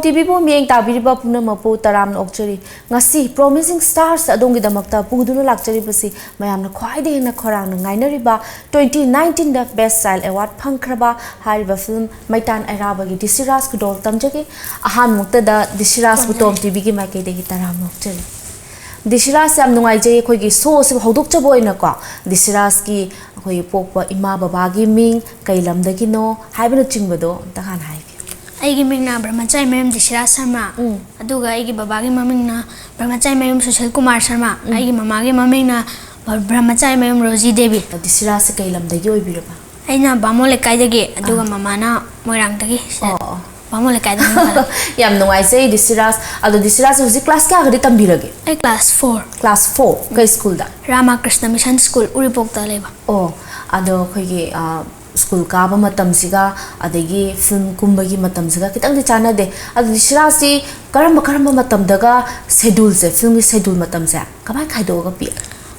TOMTV po miyeng tabiriba puna mapu taram na okchari ngasi promising stars adongi damakta puduna lakchari basi mayamna khwaide na khorang na ngainariba 2019 da best style award phangkraba hariba film MEITAN ARABA gi B.Dishiraj ku dol tamjage ahan mukta da B.Dishiraj ku TOMTV gi maike de taram na okchari B.Dishiraj sam nungai je khoi gi so se hodok chaboi na ko B.Dishiraj ki khoi pokpa ima baba gi ming kailam da gi no haibna chingbado tahan hai Aigi mingna Brahmachari Mayum B.Dishiraj Sharma. Aduga aigi babagi mamingna Brahmachari Mayum Sushil Kumar Sharma. Aigi mamagi mamingna Brahmachari Mayum Rosie Devi. B.Dishiraj se kailam da yoy biraba. Aina bamole kaidagi aduga mamana moirang dagi. Bamole kaidagi. Yam nungai se B.Dishiraj ado B.Dishiraj usi class kya gadi tambirage? Ai class 4. Class 4 kai school da? Ramakrishna Mission School Uripok da leba. Oh, ado khoi school kaba matam siga adagi film kumbagi matam siga kitang di chana de adu B.Dishiraj si karamba matam daga schedule se film schedule matam se kamai khaido ga pi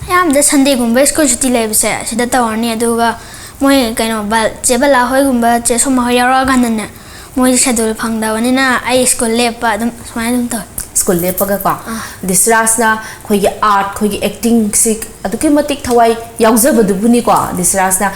yam da Sunday gumba school chuti lebe se sida tawani aduga moi kaino bal jebala hoi gumba che soma ho yara ganna moi schedule phangda wani na ai school lepa dum smai dum to school lepa ga ko B.Dishiraj na khoi gi art khoi gi acting sik aduki matik thawai yaujaba du buni ko B.Dishiraj na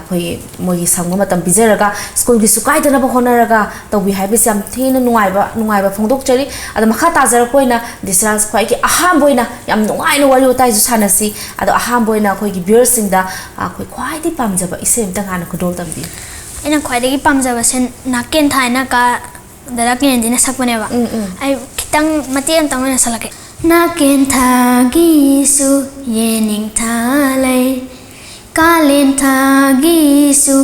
khoi moi gi samga matam bizeraga school gi sukai dana ba honaraga tawbi haibe sam thina nungaiba phongdok chari ada makha tajar koina B.Dishiraj khoi gi aham boina yam nungai no wari utai ju sanasi ado aham boina khoi gi viewers sing da khoi khwai di pamjaba isem ta ngana khodol tambi ina khwai gi pamjaba sen naken thaina ka dara ken dina sakpane ba ai kitang matian tangona salake naken thagi su yening thalai kalen thagi su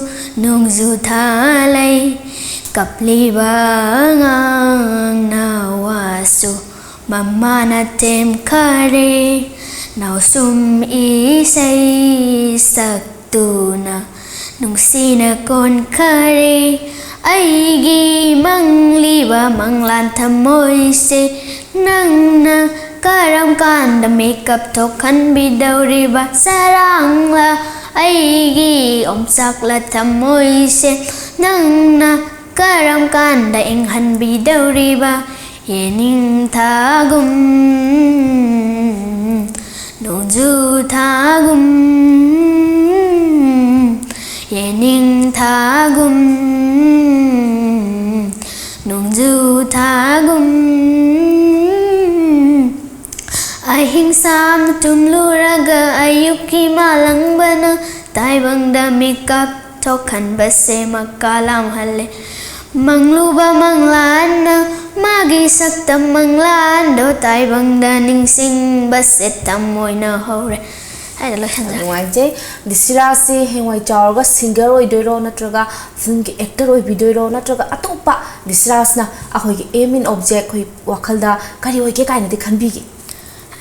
nungzu thalai kapli bangang nawasu mamana tem kare nausum isai saktuna nungsina kon kare aigi mangliba manglan thamoi se nangna karam kanda makeup thokan bidauriba sarangla aigi omsakla thamoi se nangna karam kanda enghan bidauriba yening thagum noju thagum yening thagum nungju thagum ahimsa tumluraga ayuki malangbana taibangda makeup thokan base makalam halle mangluba manglana magi saktam manglan do taibangda ningsing base tamoina hore ai lo chan ngai je B.Dishiraj se hengwai chawga singer oi doiro natraga film ki actor oi bidoiro natraga atopa B.Dishiraj na akhoi ki aim in object khoi wakhalda kari oi ke kaina de khanbi gi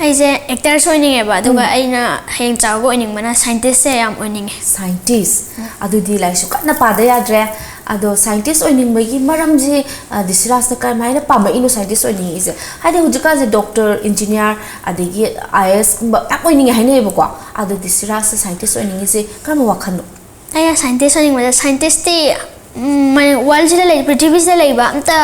ai je actor soining eba duga aina heng chawgo oining mana scientist se yam oining scientist adu di lai su kana pada ya dre ado scientist oining magi maram ji B.Dishiraj na kai maina pama ino scientist oining is hade hujika je doctor engineer adegi IS kumba ap oining haine eba ko ado B.Dishiraj scientist oining is kama wakhan aya scientist oining ma scientist ti mai world jila lai prithvi se lai ba anta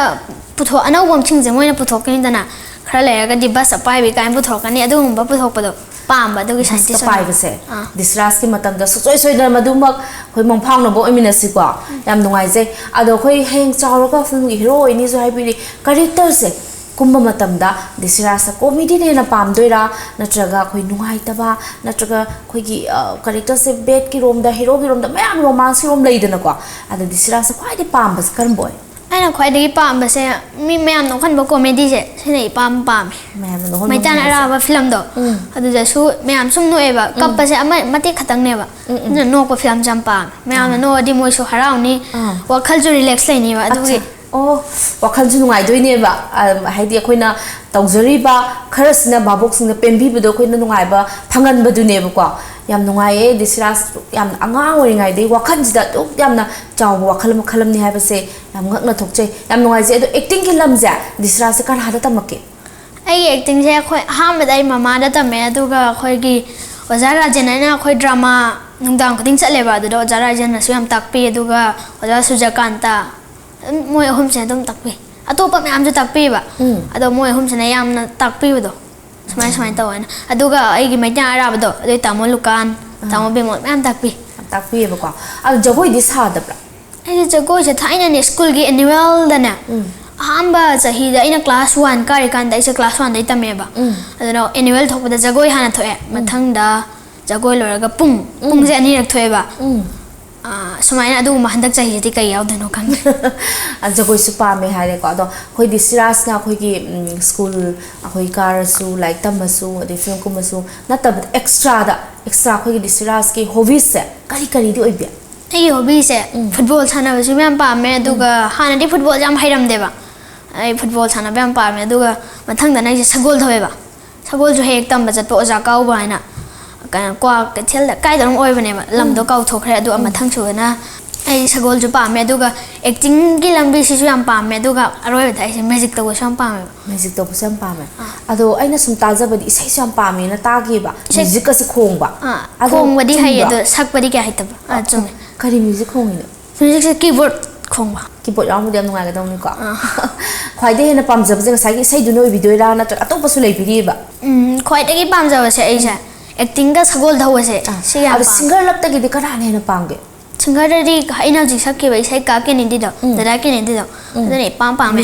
putho anau bom chingje moina puthok kin dana khara lai ga di bus apai bi kain puthok ani adu ba puthok pado pamba do scientist pai ba se B.Dishiraj ki matam da soi da madumak khoi mongphang no bo emina si ko yam nungai je ado khoi heng chawra film hero ini zo hai bi character se kumba matam da B.Dishiraj comedy ne na pam doira natraga khoi nungai taba natraga khoi gi character se bad ki rom da hero ki rom da mayam romance rom lei dana ko ado B.Dishiraj khoi di pam bas karam boy aina khwai dagi pam ba se mi mayam no khan ba comedy je sinai pam mayam no MEITAN ARABA film do adu ja su mayam sum no eba kap pa se ama mate khatang ne ba no ko film jam pam mayam no di moi su harau ni wakhal ju relax lai ni ba adu gi oh wakhal ju ngai doi ne ba haidi khoina tawjari ba kharasina babok sing na pembi bu do khoina nungai ba phangan ba du ne ba ko yam nungai e B.Dishiraj yam angang oi ngai dei wakhal ji da tuk yam na chaw wakhal makhalam ni ha ba se yam ngak na thok che yam nungai je do acting ki lam ja B.Dishiraj se kan hada tamake ai acting je khoi ham ba dai mama da tame adu ga khoi gi oja rajan na khoi drama nungdang khading chale ba do oja rajan na su yam takpi adu ga oja sujakanta moi hom se dum takpi ꯑꯇꯣꯞꯄ ꯃꯌꯥꯝꯁꯨ ꯇꯥꯛꯄꯤꯕ ꯑꯗꯣ ꯃꯣꯏ ꯑꯍꯨꯝꯁꯤꯅ ꯌꯥꯝꯅ ꯇꯥꯛꯄꯤꯕꯗꯣ ꯁꯨꯃꯥꯏ ꯁꯨꯃꯥꯏꯅ ꯇꯧꯋꯦꯅ ꯑꯗꯨꯒ ꯑꯩꯒꯤ ꯃꯩꯇꯩ ꯑꯔꯥꯕꯗꯣ ꯑꯗꯨꯏ ꯇꯥꯃꯣ ꯂꯨꯀꯥꯟ ꯇꯥꯃꯣ ꯕꯦꯃꯣꯜ ꯃꯌꯥꯝ ꯇꯥꯛꯄꯤꯌꯦꯕꯀꯣ ꯑꯗꯣ ꯖꯒꯣꯏꯗꯤ ꯁꯥꯗꯕ꯭ꯔꯥ ꯑꯩꯁꯦ ꯖꯒꯣꯏꯁꯦ ꯊꯥꯏꯅꯅꯦ ꯁ꯭ꯀꯨꯜꯒꯤ ꯑꯦꯅꯨꯋꯦꯜꯗꯅꯦ ꯑꯍꯥꯟꯕ ꯆꯍꯤꯗ ꯑꯩꯅ ꯀ꯭ꯂꯥꯁ 1 ꯀꯥꯔꯤꯀꯥꯟꯗ ꯑꯩꯁꯦ ꯀ꯭ꯂꯥꯁ 1ꯗꯩ ꯇꯝꯃꯦꯕ ꯑꯗꯨꯅ ꯑꯦꯅꯨꯋꯦꯜ ꯊꯣꯛꯄꯗ ꯖꯒꯣꯏ ꯍꯥꯟꯅ ꯊꯣꯛꯑꯦ ꯃꯊꯪꯗ ꯖꯒꯣꯏ ꯂꯣꯏꯔꯒ ꯄꯨꯡꯁꯦ ꯑꯅꯤꯔꯛ ꯊꯣꯛꯑꯦꯕ ꯁꯨꯃꯥꯏꯅ ꯑꯗꯨꯒꯨꯝꯕ ꯍꯟꯗꯛ ꯆꯍꯤꯁꯤꯗꯤ ꯀꯩ ꯌꯥꯎꯗꯣꯏꯅꯣ ꯈꯪꯗꯦ ꯖꯒꯣꯏꯁꯨ ꯄꯥꯝꯃꯦ ꯍꯥꯏꯔꯦꯀꯣ ꯑꯗꯣ ꯑꯩꯈꯣꯏ ꯗꯤꯁꯤꯔꯥꯖꯅ ꯑꯩꯈꯣꯏꯒꯤ ꯁ꯭ꯀꯨꯜ ꯑꯩꯈꯣꯏ ꯀꯥꯔꯁꯨ ꯂꯥꯏꯔꯤꯛ ꯇꯝꯃꯁꯨ ꯑꯗꯩ ꯐꯤꯂꯝ ꯀꯨꯝꯕꯁꯨ ꯅꯠꯇꯕꯗ ꯑꯦꯛꯁꯇ꯭ꯔꯥ ꯑꯩꯈꯣꯏꯒꯤ ꯗꯤꯁꯤꯔꯥꯖꯀꯤ ꯍꯣꯕꯤꯁꯁꯦ ꯀꯔꯤꯗꯤ ꯑꯣꯏꯕꯤ ꯑꯩꯒꯤ ꯍꯣꯕꯤꯁꯦ ꯐꯨꯠꯕꯣꯜ ꯁꯥꯟꯅꯕꯁꯨ ꯌꯥꯝ ꯄꯥꯝꯃꯦ ꯑꯗꯨꯒ ꯍꯥꯟꯅꯗꯤ ꯐꯨꯠꯕꯣꯜ ꯌꯥꯝ ꯍꯩꯔꯝꯗꯦꯕ ꯑꯩ ꯐꯨꯠꯕꯣꯜ ꯁꯥꯟꯅꯕ ꯌꯥꯝ ꯄꯥꯝꯃꯦ ꯑꯗꯨꯒ ꯃꯊꯪꯗꯅ ꯑꯩꯁꯦ ꯁꯒꯣꯜ ꯊꯧꯋꯦꯕ ꯁꯒꯣꯜꯁꯨ ꯍꯦꯛ ꯇꯝꯕ ꯆꯠꯄ ꯑꯣꯖꯥ ꯀꯥꯎꯕ ꯍꯥꯏꯅ ꯀꯩꯅꯣ ꯀ꯭ꯋꯥ ꯀꯩꯊꯦꯜꯗ ꯀꯥꯏꯗꯅꯣ ꯑꯣꯏꯕꯅꯦꯕ ꯂꯝꯗꯣ ꯀꯥꯎꯊꯣꯛꯈ꯭ꯔꯦ ꯑꯗꯨꯒ ꯃꯊꯪ ꯁꯨꯕꯅ ꯑꯩ ꯁꯒꯣꯜꯁꯨ ꯄꯥꯝꯃꯦ ꯑꯗꯨꯒ ꯑꯦꯛꯇꯤꯡꯒꯤ ꯂꯝꯕꯤꯁꯤꯁꯨ ꯌꯥꯝ ꯄꯥꯝꯃꯦ ꯑꯗꯨꯒ ꯑꯔꯣꯏꯕꯗ ꯑꯩꯁꯦ ꯃꯦꯖꯤꯛ ꯇꯧꯕꯁꯨ ꯌꯥꯝ ꯄꯥꯝꯃꯦꯕ ꯃꯦꯖꯤꯛ ꯇꯧꯕꯁꯨ ꯌꯥꯝ ꯄꯥꯝꯃꯦ ꯑꯗꯣ ꯑꯩꯅ ꯁꯨꯝ ꯇꯥꯖꯕꯗꯤ ꯏꯁꯩꯁꯨ ꯌꯥꯝ ꯄꯥꯝꯃꯦꯅ ꯇꯥꯈꯤꯕ ꯃ꯭ꯌꯨꯖꯤꯛꯀꯁꯦ ꯈꯣꯡꯕ ꯈꯣꯡꯕꯗꯤ ꯍꯩꯌꯦ ꯑꯗꯣ ꯁꯛꯄꯗꯤ ꯀꯌꯥ ꯍꯩꯇꯕ ꯆꯨꯝꯃꯦ ꯀꯔꯤ ꯃ꯭ꯌꯨꯖꯤꯛ ꯈꯣꯡꯉꯤꯅꯣ ꯃ꯭ꯌꯨꯖꯤꯛꯁꯦ ꯀꯤꯕꯣꯔꯗ ꯈꯣꯡꯕ ꯀꯤꯕꯣꯔꯗ ꯌꯥꯎꯕꯗꯤ ꯌꯥꯝ ꯅꯨꯡꯉꯥꯏꯒꯗꯧꯅꯤꯀꯣ ꯈ꯭ꯋꯥꯏꯗꯒꯤ ꯍꯦꯟꯅ ꯄꯥꯝꯖꯕꯁꯦ ꯉꯁꯥꯏꯒꯤ ꯏꯁꯩꯗꯨꯅ ꯑꯣꯏꯕꯤꯗꯣꯏꯔꯥ ꯅꯠꯇ꯭ꯔꯒ ꯑꯇꯣꯞꯄꯁꯨ ꯂꯩꯕꯤꯔꯤꯕ ꯈ꯭ꯋꯥꯏꯗꯒꯤ ꯄꯥꯝꯖꯕꯁꯦ ꯑꯩꯁꯦ ꯑꯦꯛꯇꯤꯡꯒ ꯁꯒꯣꯜ ꯊꯧꯕꯁꯦ ꯁꯤ ꯌꯥꯝ ꯑꯗꯣ ꯁꯤꯡꯒꯔ ꯂꯛꯇꯒꯤꯗꯤ ꯀꯅꯥꯅ ꯍꯦꯟꯅ ꯄꯥꯝꯒꯦ ꯁꯤꯡꯒꯔꯗꯗꯤ ꯑꯩꯅ ꯍꯧꯖꯤꯛ ꯁꯛꯈꯤꯕ ꯏꯁꯩ ꯀꯥ ꯀꯦꯅꯦꯗꯤꯗꯣ ꯗꯗꯥ ꯀꯦꯅꯦꯗꯤꯗꯣ ꯑꯗꯨꯅ ꯏꯄꯥꯝ ꯄꯥꯝꯃꯦ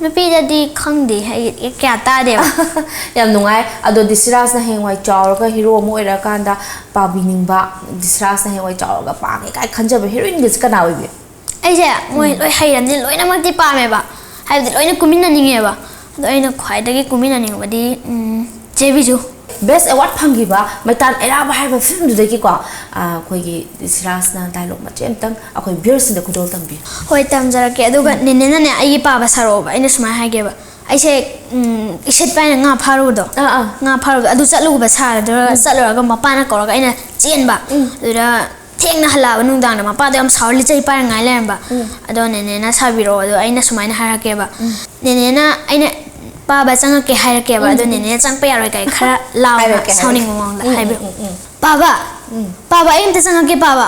ꯅꯨꯄꯤꯗꯗꯤ ꯈꯪꯗꯦ ꯑꯩ ꯀꯌꯥ ꯇꯥꯗꯦꯕ ꯌꯥꯝ ꯅꯨꯡꯉꯥꯏ ꯑꯗꯣ ꯗꯤꯁꯤꯔꯥꯖꯅ ꯍꯌꯦꯡꯋꯥꯏ ꯆꯥꯎꯔꯒ ꯍꯤꯔꯣ ꯑꯃ ꯑꯣꯏꯔꯀꯥꯟꯗ ꯄꯥꯕꯤꯅꯤꯡꯕ ꯗꯤꯁꯤꯔꯥꯖꯅ ꯍꯌꯦꯡꯋꯥꯏ ꯆꯥꯎꯔꯒ ꯄꯥꯝꯃꯦ ꯀꯥꯏ ꯈꯟꯖꯕ ꯍꯤꯔꯣꯏꯟꯒꯁꯦ ꯀꯅꯥ ꯑꯣꯏꯕꯤ ꯑꯩꯁꯦ ꯃꯣꯏ ꯂꯣꯏ ꯍꯩꯔꯝꯅꯤ ꯂꯣꯏꯅꯃꯛꯇꯤ ꯄꯥꯝꯃꯦꯕ ꯍꯥꯏꯕꯗꯤ ꯂꯣꯏꯅ ꯀꯨꯝꯃꯤꯟꯅꯅꯤꯡꯉꯦꯕ ꯑꯗꯣ ꯑꯩꯅ ꯈ꯭ꯋꯥꯏꯗꯒꯤ ꯀꯨꯝꯃꯤꯟꯅꯅꯤꯡꯕꯗꯤ ꯆꯦ ꯕꯤꯖꯨ ꯕꯦꯁ ꯑꯦꯋꯥꯔꯗ ꯐꯪꯈꯤꯕ ꯃꯩꯇꯥꯟ ꯑꯦꯔꯥꯕ ꯍꯥꯏꯕ ꯐꯤꯂꯝꯗꯨꯗꯒꯤꯀꯣ ꯑꯩꯈꯣꯏꯒꯤ ꯗꯤꯁꯤꯔꯥꯖꯅ ꯗꯥꯏꯂꯣꯛ ꯃꯆꯦꯠ ꯑꯃꯇꯪ ꯑꯩꯈꯣꯏ ꯚ꯭ꯌꯨꯔꯁꯤꯡꯗ ꯈꯨꯗꯣꯜ ꯇꯝꯕꯤꯌꯨ ꯍꯣꯏ ꯇꯝꯖꯔꯛꯀꯦ ꯑꯗꯨꯒ ꯅꯦꯅꯦꯅꯅꯦ ꯑꯩꯒꯤ ꯄꯥꯕ ꯁꯥꯔꯛꯑꯣꯕ ꯑꯩꯅ ꯁꯨꯃꯥꯏꯅ ꯍꯥꯏꯒꯦꯕ ꯑꯩꯁꯦ ꯏꯁꯤꯠꯄ ꯍꯥꯏꯅ ꯉꯥ ꯐꯥꯔꯨꯕꯗꯣ ꯉꯥ ꯐꯥꯔꯨꯕꯗꯣ ꯑꯗꯨ ꯆꯠꯂꯨꯕ ꯆꯠꯂꯨꯔꯒ ꯃꯄꯥꯅ ꯀꯧꯔꯒ ꯑꯩꯅ ꯆꯦꯟꯕ ꯑꯗꯨꯗ ꯊꯦꯡꯅ ꯍꯜꯂꯛꯑꯕ ꯅꯨꯡꯗꯥꯡꯗ ꯃꯄꯥꯗꯣ ꯌꯥꯝ ꯁꯥꯎꯔ ꯂꯤꯆꯩ ꯄꯥꯏꯔꯉꯥꯏ ꯂꯩꯔꯝꯕ ꯑꯗꯣ ꯅꯦꯅꯦꯅ ꯁꯥꯕꯤꯔꯛꯑꯣ ꯑꯗꯣ ꯑꯩꯅ ꯁꯨꯃꯥꯏꯅ ꯍꯥꯏꯔꯛꯀꯦꯕ ꯅꯦꯅꯦꯅ ꯑꯩꯅ ꯄꯥꯕ ꯆꯪꯉꯛꯀꯦ ꯍꯥꯏꯔꯛꯀꯦꯕ ꯑꯗꯣ ꯅꯦꯅꯦꯅ ꯆꯪꯉꯛꯄ ꯌꯥꯔꯣꯏ ꯀꯥꯏ ꯈꯔ ꯂꯥꯎꯅ ꯁꯥꯎꯅꯤꯡꯕ ꯃꯑꯣꯡꯗ ꯍꯥꯏꯕꯤꯔꯛꯑꯣ ꯄꯥꯕ ꯑꯩ ꯑꯝꯇ ꯆꯪꯉꯛꯀꯦ ꯄꯥꯕ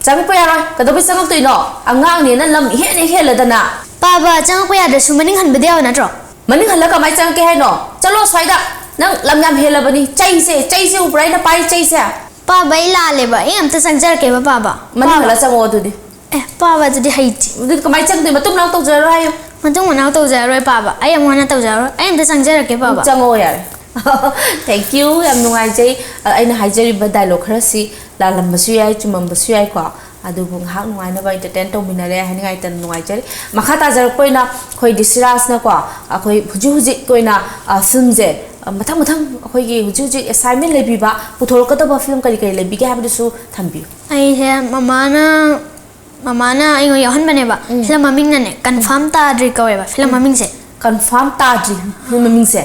ꯆꯪꯉꯛꯄ ꯌꯥꯔꯣꯏ ꯀꯩꯗꯧꯕꯩ ꯆꯪꯉꯛꯇꯣꯏꯅꯣ ꯑꯉꯥꯡꯅꯦꯅ ꯂꯝ ꯏꯍꯦꯟ ꯍꯦꯜꯂꯗꯅ ꯄꯥꯕ ꯆꯪꯉꯛꯄ ꯌꯥꯗ꯭ꯔꯁꯨ ꯃꯅꯤꯡ ꯍꯟꯕꯗꯤ ꯌꯥꯕ ꯅꯠꯇ꯭ꯔꯣ ꯃꯅꯤꯡ ꯍꯜꯂ ꯀꯃꯥꯏ ꯆꯪꯉꯛꯀꯦ ꯍꯥꯏꯅꯣ ꯆꯠꯂꯣ ꯁ꯭ꯋꯥꯏꯗ ꯅꯪ ꯂꯝ ꯌꯥꯝ ꯍꯦꯜꯂꯕꯅꯤ ꯆꯩꯁꯦ ꯎꯕ꯭ꯔꯥ ꯑꯩꯅ ꯄꯥꯏ ꯆꯩꯁꯦ ꯄꯥꯕ ꯑꯩ ꯂꯥꯜꯂꯦꯕ ꯑꯩ ꯑꯝꯇ ꯆꯪꯖꯔꯛꯀꯦꯕ ꯄꯥꯕ ꯃꯅꯤꯡ ꯍꯜꯂ ꯆꯪꯉꯛꯑꯣ ꯑꯗꯨꯗꯤ ꯄꯥꯕ ꯑꯗꯨꯗꯤ ꯍꯩꯇꯦ ꯑꯗꯨꯗꯤ ꯀꯃꯥꯏ ꯆꯪꯗꯣꯏ ꯃꯇꯨꯡ ꯃꯅꯥꯎ ꯇꯧꯖꯔꯣ ꯍꯥꯏꯌꯨ ꯃꯇꯨꯡ ꯃꯅꯥꯎ ꯇꯧꯖꯔꯔꯣꯏ ꯄꯥꯕ ꯑꯩ ꯑꯃꯨꯛ ꯍꯟꯅ ꯇꯧꯖꯔꯔꯣꯏ ꯑꯩ ꯑꯝꯇ ꯆꯪꯖꯔꯛꯀꯦ ꯄꯥꯕ ꯆꯪꯉꯛꯑꯣ ꯌꯥꯔꯦ ꯊꯦꯡꯛ ꯌꯨ ꯌꯥꯝ ꯅꯨꯡꯉꯥꯏꯖꯩ ꯑꯩꯅ ꯍꯥꯏꯖꯔꯤꯕ ꯗꯥꯏꯂꯣഗ് ꯈꯔꯁꯤ ꯂꯥꯜꯂꯝꯕꯁꯨ ꯌꯥꯏ ꯆꯨꯝꯃꯝꯕꯁꯨ ꯌꯥꯏꯀꯣ ꯑꯗꯨꯕꯨ ꯉꯥꯏꯍꯥꯛ ꯅꯨꯡꯉꯥꯏꯅꯕ ꯏꯟꯇꯔꯇꯦꯟ ꯇꯧꯃꯤꯟꯅꯔꯦ ꯍꯥꯏꯅꯤꯡꯉꯥꯏꯇ ꯅꯨꯡꯉꯥꯏꯖꯔꯤ ꯃꯈꯥ ꯇꯥꯖꯔꯛꯄ ꯑꯣꯏꯅ ꯑꯩꯈꯣꯏ ꯗꯤꯁꯤꯔꯥꯖꯅꯀꯣ ꯑꯩꯈꯣꯏ ꯍꯧꯖꯤꯛ ꯑꯣꯏꯅ ꯐꯤꯜꯝꯁꯦ ꯃꯊꯪ ꯑꯩꯈꯣꯏꯒꯤ ꯍꯧꯖꯤꯛ ꯑꯦꯁꯥꯏꯟꯃꯦꯟ ꯂꯩꯕꯤꯕ ꯄꯨꯊꯣꯔꯛꯀꯗꯕ ꯐꯤल्म ꯀꯔꯤ ꯂꯩꯕꯤꯒꯦ ꯍꯥꯏꯕꯗꯨꯁꯨ ꯊꯝꯕꯤꯌꯨ ꯑꯩꯁꯦ ꯃꯃꯥꯅ ꯑꯩꯉꯣꯟꯗ ꯌꯥꯎꯍꯟꯕꯅꯦꯕ ꯐꯤꯂꯝ ꯃꯃꯤꯡꯅꯅꯦ ꯀꯟꯐꯥꯔꯝ ꯇꯥꯗ꯭ꯔꯤ ꯀꯧꯋꯦꯕ ꯐꯤꯂꯝ ꯃꯃꯤꯡꯁꯦ ꯀꯟꯐꯥꯔꯝ ꯇꯥꯗ꯭ꯔꯤ ꯐꯤल्म ꯃꯃꯤꯡꯁꯦ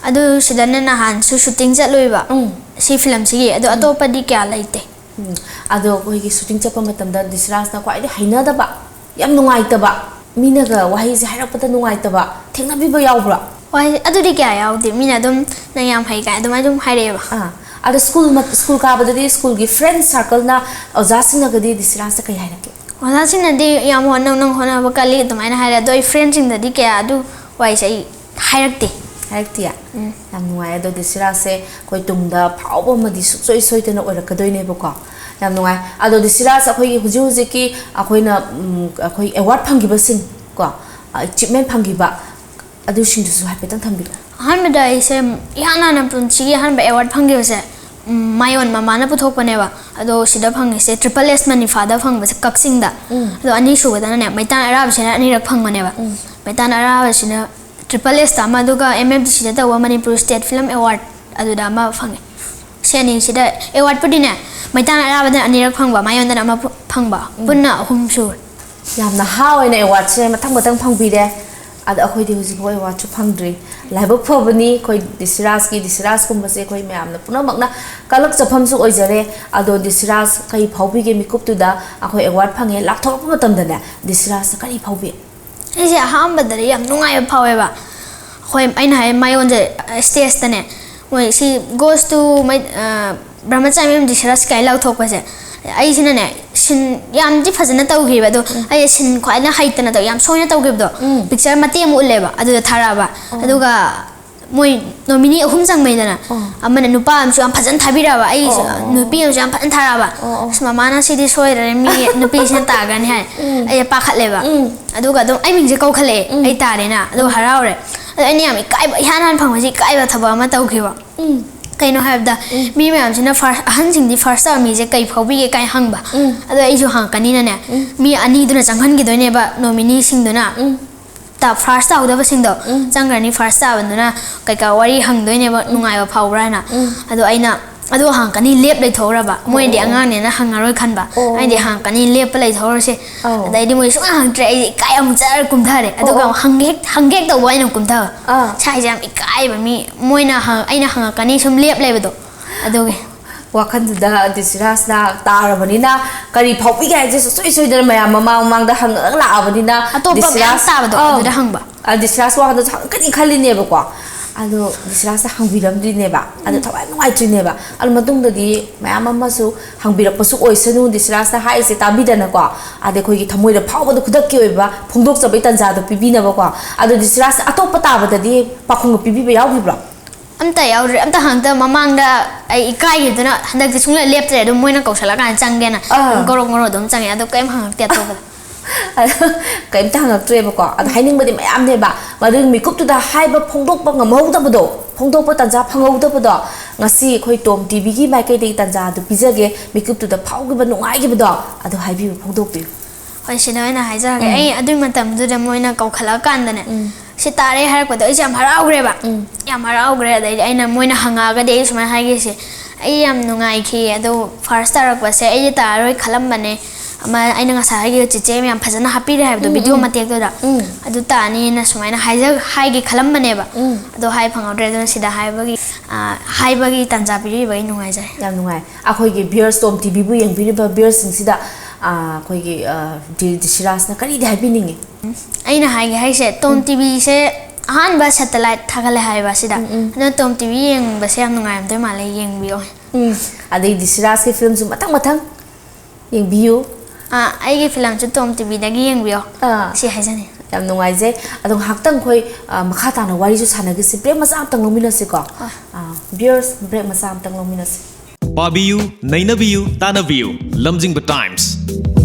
ꯑꯗꯨ ꯁꯤꯗꯅ ꯅꯍꯥꯟꯁꯨ ꯁꯨꯇꯤꯡ ꯆꯠꯂꯨꯏꯕ ꯁꯤ ꯐꯤꯂꯝꯁꯤꯒꯤ ꯑꯗꯣ ꯑꯇꯣꯞꯄꯗꯤ ꯀꯌꯥ ꯂꯩꯇꯦ ꯑꯗꯣ ꯑꯩꯈꯣꯏꯒꯤ ꯁꯨꯇꯤꯡ ꯆꯠꯄ ꯃꯇꯝꯗ ꯗꯤꯁꯤꯔꯥꯖꯅ ꯈ꯭ꯋꯥꯏꯗꯒꯤ ꯍꯩꯅꯗꯕ ꯌꯥꯝ ꯅꯨꯡꯉꯥꯏꯇꯕ ꯃꯤꯅꯒ ꯋꯥꯍꯩꯁꯦ ꯍꯥꯏꯔꯛꯄꯗ ꯅꯨꯡꯉꯥꯏꯇꯕ ꯊꯦꯡꯅꯕꯤꯕ ꯌꯥꯎꯕ꯭ꯔꯥ ꯋꯥꯍꯩ ꯑꯗꯨꯗꯤ ꯀꯌꯥ ꯌꯥꯎꯗꯦ ꯃꯤꯅ ꯑꯗꯨꯝ ꯅꯪ ꯌꯥꯝ ꯍꯩ ꯀꯥꯏ ꯑꯗꯨꯃꯥꯏꯅ ꯑꯗꯨꯝ ꯍꯥꯏꯔꯛꯑꯦꯕ ꯑꯗꯣ ꯁ꯭ꯀꯨꯜ ꯀꯥꯕꯗꯗꯤ ꯁ꯭ꯀꯨꯜꯒꯤ ꯐ꯭ꯔꯦꯟ ꯁꯥꯔꯀꯜꯅ ꯑꯣꯖꯥꯁꯤꯡꯅꯒꯗꯤ ꯗꯤꯁꯤꯔꯥꯖꯇ ꯀꯩ ꯍꯥꯏꯔꯛꯀꯦ ꯑꯣꯖꯥꯁꯤꯡꯅꯗꯤ ꯌꯥꯝ ꯍꯣꯠꯅꯕ ꯀꯜꯂꯤ ꯑꯗꯨꯃꯥꯏꯅ ꯍꯥꯏꯔꯦ ꯑꯗꯣ ꯑꯩ ꯐ꯭ꯔꯦꯟꯁꯤꯡꯗꯗꯤ ꯀꯌꯥ ꯑꯗꯨ ꯋꯥꯍꯩꯁꯦ ꯑꯩ ꯍꯥꯏꯔꯛꯇꯦ ꯌꯥꯝ ꯅꯨꯡꯉꯥꯏ ꯑꯗꯣ ꯗꯤꯁꯤꯔꯥꯖꯁꯦ ꯑꯩꯈꯣꯏ ꯇꯨꯡꯗ ꯐꯥꯎꯕ ꯑꯃꯗꯤ ꯁꯨꯡꯁꯣꯏ ꯁꯣꯏꯗꯅ ꯑꯣꯏꯔꯛꯀꯗꯣꯏꯅꯦꯕꯀꯣ ꯌꯥꯝ ꯅꯨꯡꯉꯥꯏ ꯑꯗꯣ ꯗꯤꯁꯤꯔꯥꯖ ꯑꯩꯈꯣꯏꯒꯤ ꯍꯧꯖꯤꯛꯀꯤ ꯑꯩꯈꯣꯏꯅ ꯑꯩꯈꯣꯏ ꯑꯦꯋꯥꯔꯗ ꯐꯪꯈꯤꯕꯁꯤꯡ ꯀꯣ ꯑꯆꯤꯞꯃꯦꯟ ꯐꯪꯈꯤꯕ ꯑꯗꯨꯁꯤꯡꯗꯨꯁꯨ ꯍꯥꯏꯐꯦꯠꯇꯪ ꯊꯝꯕꯤꯌꯨ ꯑꯍꯥꯟꯕꯗ ꯑꯩꯁꯦ ꯏꯍꯥꯟ ꯍꯥꯟꯅ ꯄꯨꯟꯁꯤꯒꯤ ꯑꯍꯥꯟꯕ ꯑꯦꯋꯥꯔꯗ ꯐꯪꯈꯤꯕꯁꯦ ꯃꯥꯌꯣꯟ ꯃꯃꯥꯅ ꯄꯨꯊꯣꯛꯄꯅꯦꯕ ꯑꯗꯣ ꯁꯤꯗ ꯐꯪꯉꯤꯁꯦ TSS ꯃꯅꯤꯐꯥꯗ ꯐꯪꯕꯁꯦ ꯀꯛꯆꯤꯡꯗ ꯑꯗꯣ ꯑꯅꯤꯁꯨꯕꯗꯅꯅꯦ ꯃꯩꯇꯥꯟ ꯑꯔꯥꯕꯁꯤꯅ ꯑꯅꯤꯔꯛ ꯐꯪꯕꯅꯦꯕ ꯃꯩꯇꯥꯟ ꯑꯔꯥꯕꯁꯤꯅ TSSꯇ ꯑꯃ ꯑꯗꯨꯒ MFDCꯗ ꯇꯧꯕ ꯃꯅꯤꯄꯨꯔ ꯁ꯭ꯇꯦꯠ ꯐꯤल्म ꯑꯦꯋꯥꯔꯗ ꯑꯗꯨꯗ ꯑꯃ ꯐꯪꯉꯦ ꯁꯤ ꯑꯅꯤꯁꯤꯗ ꯑꯦꯋꯥꯔꯗꯄꯨꯗꯤꯅꯦ ꯃꯩꯇꯥꯟ ꯑꯔꯥꯕꯗꯅ ꯑꯅꯤꯔꯛ ꯐꯪꯕ ꯃꯥꯌꯣꯟꯗꯅ ꯑꯃ ꯐꯪꯕ ꯄꯨꯟꯅ 3 ꯁꯨꯔꯦ ꯌꯥꯝꯅ ꯅꯍꯥ ꯑꯣꯏꯅ ꯑꯦꯋꯥꯔꯗꯁꯦ ꯃꯊꯪ ꯐꯪꯕꯤꯔꯦ ꯑꯗꯣ ꯑꯩꯈꯣꯏꯗꯤ ꯍꯧꯖꯤꯛꯐꯥꯎ ꯑꯦꯋꯥꯔꯗꯁꯨ ꯐꯪꯗ꯭ꯔꯤ ꯂꯥꯏꯕꯛ ꯐꯕꯅꯤ ꯑꯩꯈꯣꯏ ꯗꯤꯁꯤꯔꯥꯖꯀꯨꯝꯕꯁꯦ ꯑꯩꯈꯣꯏ ꯃꯌꯥꯝꯅ ꯄꯨꯝꯅꯃꯛꯅ ꯀꯂꯛꯆꯐꯝꯁꯨ ꯑꯣꯏꯖꯔꯦ ꯑꯗꯣ ꯗꯤꯁꯤꯔꯥꯖ ꯀꯔꯤ ꯐꯥꯎꯕꯤꯒꯦ ꯃꯤꯀꯨꯞꯇꯨꯗ ꯑꯩꯈꯣꯏ ꯑꯦꯋꯥꯔꯗ ꯐꯪꯉꯦ ꯂꯥꯞꯊꯣꯔꯛꯄ ꯃꯇꯝꯗꯅꯦ ꯗꯤꯁꯤꯔꯥꯖꯅ ꯀꯔꯤ ꯐꯥꯎꯕꯤ ꯑꯩꯁꯦ ꯑꯍꯥꯟꯕꯗꯗꯤ ꯌꯥꯝ ꯅꯨꯡꯉꯥꯏꯕ ꯐꯥꯎꯋꯦꯕ ꯑꯩꯈꯣꯏ ꯑꯩꯅ ꯍꯥꯏ ꯃꯥꯌꯣꯟꯁꯦ ꯁ꯭ꯇꯦꯖꯇꯅꯦ ꯃꯣꯏ ꯁꯤ goes to ꯕ꯭ꯔꯍ꯭ꯃꯆꯥꯔꯤ ꯗꯤꯁꯤꯔꯥꯖ ꯀꯥꯏ ꯂꯥꯎꯊꯣꯛꯄꯁꯦ ꯑꯩꯁꯤꯅꯅꯦ sin yam di phajana tawgriba do ai sin khwaina haitana do yam soina tawgribdo picture mate mu leba adu tharaba aduga moi nominee ahum jangmaidana amana nupa amsu am phajan thabiraba ai nupi amsu am phajan tharaba mamana sidi soire mi nupi sin tagani hai ai pakhatleba aduga dum ai mingje kaukhale ai tarena adu haraure ai ni am kai ba hanan phangji kai ba thaba ma tawkhiba kaino habda mi me amsina first ahan singdi first time je kai phawbi ge kai hangba adu ai ju hang kanina ne mi ani duna changhan gi doine ba nominee sing duna ta first out da basing do changrani first out duna kai ka wari hang doine ba nungai ba phawra na adu aina adu hang kani lep lai thora ba moi de angang ne na hangaroi khan ba ai de hang kani lep lai thora se dai di moi su hang tre ai kai am jar kum thare adu ga hangek do wai na kum tha chai jam kai ba mi moi na hang aina hang kani sum lep lai ba do adu ge wakhan da Dishiraj da tarabani na kari phawpi ga je soi soi da mayam mamang da hang la abani na Dishiraj ta ba do adu da hang ba Dishiraj wa da kani khali ne ba ko ado Dishiraj da hangbiram di ne ba ado thawai ngai chu ne ba al matung da di mayam ma su hangbirak pasu oisanu Dishiraj da hai se tabi da na ko ade khoi gi thamoi da phawba da khudak ki oiba phongdok chabai tanja da pibi na ba ko ado Dishiraj atop ta ba da di pakhung pibi ba yaw bibra amta yaudre amta hangta mamang da ai ikai gi duna handak ti sungla leptre do moina kausala kan changge na gorong gorong dum change ado kaim hang te to ba kaim ta hangak tre ba ko ado haining badi mayam ne ba madung mikup tu da hai ba phongdok ba ngamau da bodo phongdok ba tanja phangau da bodo ngasi khoi TOMTV gi mai kai dei tanja du pijage mikup tu da phau gi ba nungai gi bodo ado hai bi phongdok bi hoi sina na haija ge ai adu matam du da moina kaukhala kan da ne si tare har ko do jam harau gre ba yam harau gre dai aina moina hanga ga dei suma hai ge se ai yam nungai khi ado first tarak ba se ai taroi khalam bane ama aina nga sa ge chiche me yam phajana happy re ha do video ma tek do da adu ta ni na suma na haija hai ge khalam bane ba ado hai phangau dre do sida hai ba gi hai ba gi tanja pi ba nungai jai yam nungai akhoi ge viewers TOMTV bu yang bi ba viewers sing sida khoi ge Dishiraj na kari dai bi ningi aina hai ge hai se TOMTV se ahan ba satellite thagale hai ba sida na TOMTV yeng ba se am nungai am toi ma le yeng bio adai Dishiraj ke film su matang matang yeng bio ai ge film chu TOMTV da gi yeng bio si hai jani yam nungai je adong haktang khoi makha ta na wari su sana ge si break masa tang lomina se ko viewers break masa tang lomina se Pabiyu Nainabiyu Tanabiyu Lamjingba Times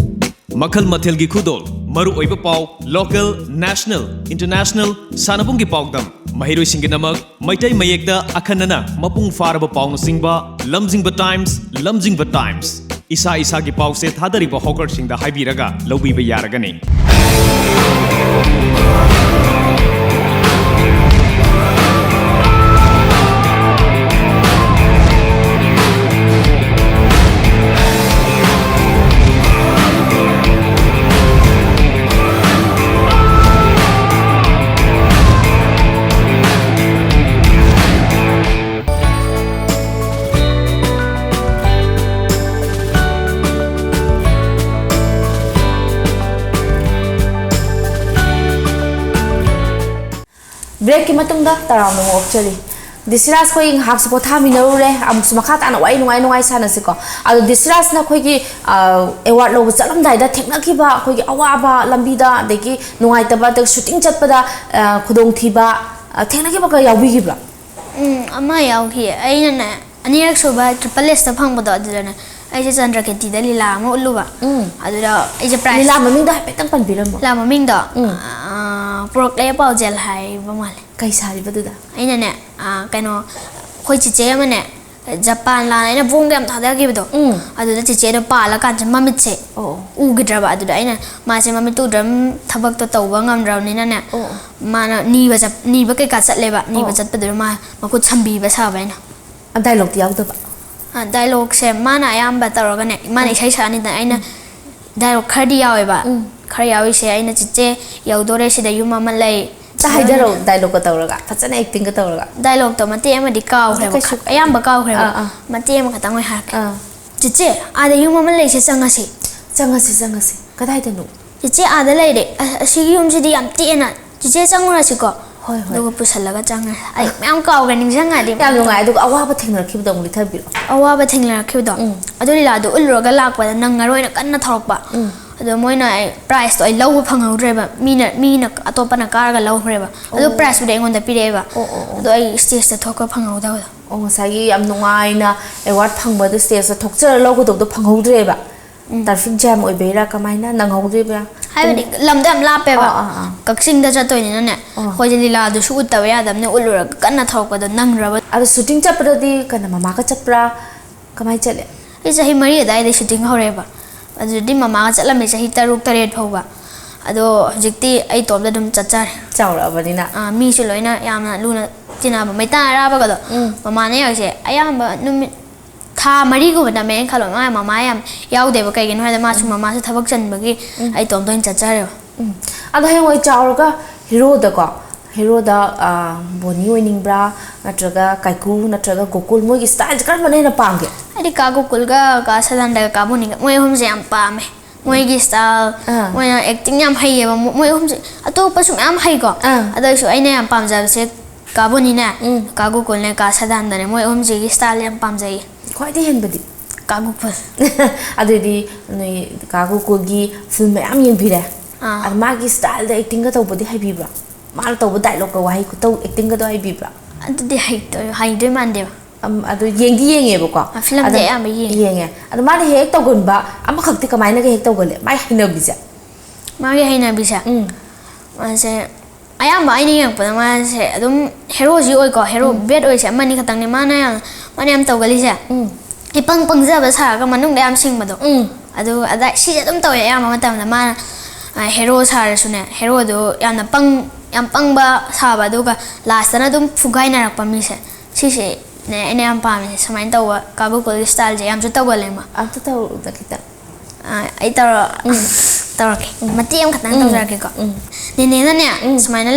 Makhal Mathil gi khudol maru oiba paw local national international sanabung gi pawdam mahiroi singi namak maitai mayekda akhanana mapung faraba pawna singba Lamjingba Times isa isa gi paw se thadari ba hawker singda haibiraga lobi ba yaragani break ki matung da taram no opchari Dishiraj khoi hak se potha mi no re amuk makha ta na wai nungai sana se ko ado Dishiraj na khoi gi award lo chalam dai da thekna ki ba khoi gi awa ba lambi da de ki nungai ta ba ta shooting chat pa da khudong thi ba thekna ki ba ka yawi gi ba ama yaw ki ai na ani rak so ba triple s ta phang ba da adu na ai je chandra ke ti da lila ma ulu ba adu da ai je prize lila maming da pe tang pan biram ba la maming da prok le pau gel hai ba mal kai sari ba du da ai na ne kaino khoi chi che ma ne Japan la ai na bung gam tha da gi ba do adu da chi che do pa la kan cha mamit che u gi dra ba adu da ai na ma che mamit tu dram thabak to taw ba ngam raw ni na ne ma na ni ba kai ka chat le ba ni ba chat pa do ma ku chambi ba sa ba na dialogue yaw da ba dialogue se ma na ayam ba ta ro ga ne ma ni sai sa ni da ai na dialogue khadi yaw ba khari yawi se ai na chi che yaw do re se da yuma ma lai ta haidaro dialogue ka tawraga phachana acting ka tawraga dialogue to mate ama di kaw khre ayam ba kaw khre mate ama khatang oi hak chiche ada yum ma lei se changasi kadai da no chiche ada lei de asigi yum ji di am ti na chiche changura si ko ꯍꯣꯏ ꯍꯣꯏ ꯑꯗꯨꯒ ꯄꯨꯁꯜꯂꯒ ꯆꯪꯉꯦ ꯑꯩ ꯃꯌꯥꯝ ꯀꯥꯎꯒ꯭ꯔꯦ ꯅꯤꯡꯁꯤꯡꯉꯗꯤ ꯌꯥꯝ ꯅꯨꯡꯉꯥꯏ ꯑꯗꯨꯒ ꯑꯋꯥꯕ ꯊꯦꯡꯅꯔꯛꯈꯤꯕꯗꯣ ꯑꯃꯨꯛ ꯂꯤꯊꯕꯤꯔꯣ ꯑꯋꯥꯕ ꯊꯦꯡꯅꯔꯛꯈꯤꯕꯗꯣ ꯑꯗꯨ ꯂꯤꯂꯥꯗꯣ ꯎꯠꯂꯨꯔꯒ ꯂꯥꯛꯄꯗ ꯅꯪꯉꯔꯣꯏꯅ ꯀꯟꯅ ꯊꯧꯔꯛꯄ ꯑꯗꯣ ꯃꯣꯏꯅ ꯄ꯭ꯔꯥꯏꯖꯇꯣ ꯑꯩ ꯂꯧꯕ ꯐꯪꯍꯧꯗ꯭ꯔꯦꯕ ꯃꯤꯅ ꯑꯇꯣꯞꯄꯅ ꯀꯥꯔꯒ ꯂꯧꯈ꯭ꯔꯦꯕ ꯑꯗꯣ ꯄ꯭ꯔꯥꯏꯖꯄꯨꯗꯤ ꯑꯩꯉꯣꯟꯗ ꯄꯤꯔꯛꯑꯦꯕ ꯑꯗꯣ ꯑꯩ ꯁ꯭ꯇꯦꯖꯇ ꯊꯣꯛꯄ ꯐꯪꯍꯧꯗꯕꯗꯣ ꯉꯁꯥꯏꯒꯤ ꯌꯥꯝ ꯅꯨꯡꯉꯥꯏꯅ ꯑꯦꯋꯥꯔꯗ ꯐꯪꯕꯗ ꯁ꯭ꯇꯦꯖꯇ ꯊꯣꯛꯆꯔ ꯂꯧꯒꯗꯧꯕꯗꯣ ꯐꯪꯍꯧꯗ꯭ꯔꯦꯕ ꯇ꯭ꯔꯥꯐꯤꯛ ꯖꯥꯝ ꯑꯣꯏꯕꯩꯔꯥ ꯀꯃꯥꯏꯅ ꯅꯪꯍꯧꯗ꯭ꯔꯤꯕ꯭ꯔꯥ ꯍꯥꯏꯕꯗꯤ ꯂꯝꯗꯣ ꯌꯥꯝ ꯂꯥꯞꯄꯦꯕ ꯀꯛꯆꯤꯡꯗ ꯆꯠꯇꯣꯏꯅꯤꯅꯅꯦ ꯑꯩꯈꯣꯏꯁꯦ ꯂꯤꯂꯥꯗꯨꯁꯨ ꯎꯠꯇꯕ ꯌꯥꯗꯕꯅꯤꯅ ꯎꯠꯂꯨꯔꯒ ꯀꯟꯅ ꯊꯧꯔꯛꯄꯗꯣ ꯅꯪꯗ꯭ꯔꯕ ꯑꯗꯣ ꯁꯨꯇꯤꯡ ꯆꯠꯄꯗꯗꯤ ꯀꯩꯅꯣ ꯃꯃꯥꯒ ꯆꯠꯄ꯭ꯔꯥ ꯀꯃꯥꯏꯅ ꯆꯠꯂꯦ ꯑꯩ ꯆꯍꯤ 4 ꯑꯗꯨꯋꯥꯏꯗꯩ ꯁꯨꯇꯤꯡ ꯍꯧꯔꯛꯑꯦꯕ ꯑꯗꯨꯗꯤ ꯃꯃꯥꯒ ꯆꯠꯂꯝꯃꯦ ꯆꯍꯤ 6-7 ꯐꯥꯎꯕ ꯑꯗꯣ ꯍꯧꯖꯤꯛꯇꯤ ꯑꯩ ꯏꯇꯣꯝꯇ ꯑꯗꯨꯝ ꯆꯠꯆꯔꯦ ꯆꯥꯎꯔꯛꯑꯕꯅꯤꯅ ꯃꯤꯁꯨ ꯂꯣꯏꯅ ꯌꯥꯝꯅ ꯂꯨꯅ ꯇꯤꯟꯅꯕ ꯃꯩꯇꯥꯟ ꯑꯔꯥꯕꯒꯗꯣ ꯃꯃꯥꯅ ꯌꯥꯎꯔꯤꯁꯦ ꯑꯌꯥꯝꯕ ꯅꯨꯃꯤꯠ ꯊꯥ 4ꯒꯨꯝꯕ ꯇꯝꯃꯦ ꯑꯩꯅ ꯈꯜꯂꯣ ꯃꯃꯥ ꯌꯥꯝ ꯌꯥꯎꯗꯦꯕ ꯀꯩꯒꯤꯅꯣ ꯍꯥꯏꯕꯗ ꯃꯃꯥꯁꯨ ꯊꯕꯛ ꯆꯟꯕꯒꯤ ꯑꯩ ꯏꯇꯣꯝꯇ ꯑꯣꯏꯅ ꯆꯠꯆꯔꯦꯕ ꯑꯗꯣ ꯍꯌꯦꯡꯋꯥꯏ ꯆꯥꯎꯔꯒ ꯍꯦꯔꯣꯗꯀꯣ ꯍꯦꯔꯣꯗ ꯕꯣꯅꯤ ꯑꯣꯏꯅꯤꯡꯕ꯭ꯔꯥ ꯅꯠꯇ꯭ꯔꯒ ꯀꯥꯏꯀꯨ ꯅꯠꯇ꯭ꯔꯒ ꯒꯣꯀꯨꯜ ꯃꯣꯏꯒꯤ ꯁ꯭ꯇꯥꯏꯜꯁꯦ ꯀꯔꯝꯕꯅ ꯍꯦꯟꯅ ꯄꯥꯝꯒꯦ ꯑꯩꯗꯤ ꯀꯥ ꯒꯣꯀꯨꯜꯒ ꯀꯥ ꯁꯗꯥꯅꯟꯗꯒ ꯀꯥ ꯕꯣꯅꯤꯒ ꯃꯣꯏ ꯑꯍꯨꯝꯁꯦ ꯌꯥꯝ ꯄꯥꯝꯃꯦ ꯃꯣꯏꯒꯤ ꯁ꯭ꯇꯥꯏꯜ ꯃꯣꯏꯅ ꯑꯦꯛꯇꯤꯡ ꯌꯥꯝ ꯍꯩꯌꯦꯕ ꯃꯣꯏ ꯑꯍꯨꯝꯁꯦ ꯑꯇꯣꯞꯄꯁꯨ ꯃꯌꯥꯝ ꯍꯩꯀꯣ ꯑꯗꯨꯏꯁꯨ ꯑꯩꯅ ꯌꯥꯝ ꯄꯥꯝꯖꯕꯁꯦ ꯀꯥ ꯕꯣꯅꯤꯅꯦ ꯀꯥ ꯒꯣꯀꯨꯜꯅꯦ ꯀꯥ ꯁꯗꯥꯅꯟꯗꯅꯦ ꯃꯣꯏ ꯑꯍꯨꯝꯁꯤꯒꯤ ꯁ꯭ꯇꯥꯏꯜ ꯌꯥꯝ ꯄꯥꯝꯖꯩꯌꯦ ꯈ꯭ꯋꯥꯏꯗꯒꯤ ꯍꯦꯟꯕꯗꯤ ꯀꯥ ꯒꯣꯀꯨꯜ ꯑꯗꯨꯗꯤ ꯅꯣꯏ ꯀꯥ ꯒꯣꯀꯨꯜꯒꯤ ꯐꯤꯜꯝ ꯃꯌꯥꯝ ꯌꯦꯡꯕꯤꯔꯦ ꯑꯗ ꯃꯥꯒꯤ ꯁ꯭ꯇꯥꯏꯜꯗ ꯑꯦꯛꯇꯤꯡꯒ ꯇꯧꯕꯗꯤ ꯍꯩꯕꯤꯕ꯭ꯔꯥ ꯃꯥꯅ ꯇꯧꯕ ꯗꯥꯏꯂꯣꯒꯀ ꯋꯥꯍꯩ ꯈꯨꯇꯧ ꯑꯦꯛꯇꯤꯡꯒꯗꯣ ꯍꯩꯕꯤꯕ꯭ꯔꯥ ꯑꯗꯨꯗꯤ ꯍꯩꯗꯣꯏ ꯃꯥꯟꯗꯦꯕ ꯑꯗꯨ ꯌꯦꯡꯗꯤ ꯌꯦꯡꯉꯦꯕꯀꯣ ꯐꯤꯂꯝꯁꯦ ꯑꯌꯥꯝꯕ ꯌꯦꯡꯉꯦ ꯑꯗꯣ ꯃꯥꯅ ꯍꯦꯛ ꯇꯧꯒꯟꯕ ꯑꯃꯈꯛꯇꯤ ꯀꯃꯥꯏꯅꯒ ꯍꯦꯛ ꯇꯧꯒꯜꯂꯦ ꯃꯥꯒꯤ ꯍꯩꯅꯕꯤꯁꯦ ꯃꯥꯒꯤ ꯍꯩꯅꯕꯤꯁꯦ ꯃꯥꯁꯦ ꯑꯌꯥꯝꯕ ꯑꯩꯅ ꯌꯦꯡꯉꯛꯄꯗ ꯃꯥꯁꯦ ꯑꯗꯨꯝ ꯍꯦꯔꯣꯁꯤ ꯑꯣꯏꯀꯣ ꯍꯦꯔꯣ ꯕꯦꯠ ꯑꯣꯏꯁꯦ ꯑꯃꯅꯤ ꯈꯛꯇꯪꯅꯦ ꯃꯥꯅ ꯌꯥꯝ ꯇꯧꯒꯜꯂꯤꯁꯦ ꯏꯄꯪ ꯄꯪꯖꯕ ꯁꯥꯔꯒ ꯃꯅꯨꯡꯗ ꯌꯥꯝ ꯁꯤꯡꯕꯗꯣ ꯑꯗꯨ ꯑꯗꯥꯏ ꯁꯤꯁꯦ ꯑꯗꯨꯝ ꯇꯧꯋꯦ ꯑꯌꯥꯝꯕ ꯃꯇꯝꯗ ꯃꯥꯅ ꯍꯦꯔꯣ ꯁꯥꯔꯁꯨꯅꯦ ꯍꯦꯔꯣꯗꯣ ꯌꯥꯝ ꯄꯪꯕ ꯁꯥꯕ ꯑꯗꯨꯒ ꯂꯥꯁꯇꯅ ꯑꯗꯨꯝ ꯐꯨꯒꯥꯏꯅꯔꯛꯄ ꯃꯤꯁꯦ ꯁꯤꯁꯦ ꯑꯩꯅ ꯌꯥꯝ ꯄꯥꯝꯃꯤꯁꯦ ꯁꯨꯃꯥꯏꯅ ꯇꯧꯕ ꯀꯥ ꯒꯣꯀꯨꯜꯒꯤ ꯁ꯭ꯇꯥꯏꯜꯁꯦ ꯌꯥꯝꯁꯨ ꯇꯧꯒꯜꯂꯦ ꯃꯥ ꯑꯝꯇ ꯇꯧꯔꯛꯎꯗ ꯈꯤꯇꯪ ꯑꯩ ꯇꯧꯔꯛꯀꯦ ꯃꯇꯦꯛ ꯑꯃꯈꯛꯇꯪ ꯇꯧꯖꯔꯛꯀꯦꯀꯣ ꯅꯦꯅꯦꯅꯅꯦ ꯁꯨꯃꯥꯏꯅ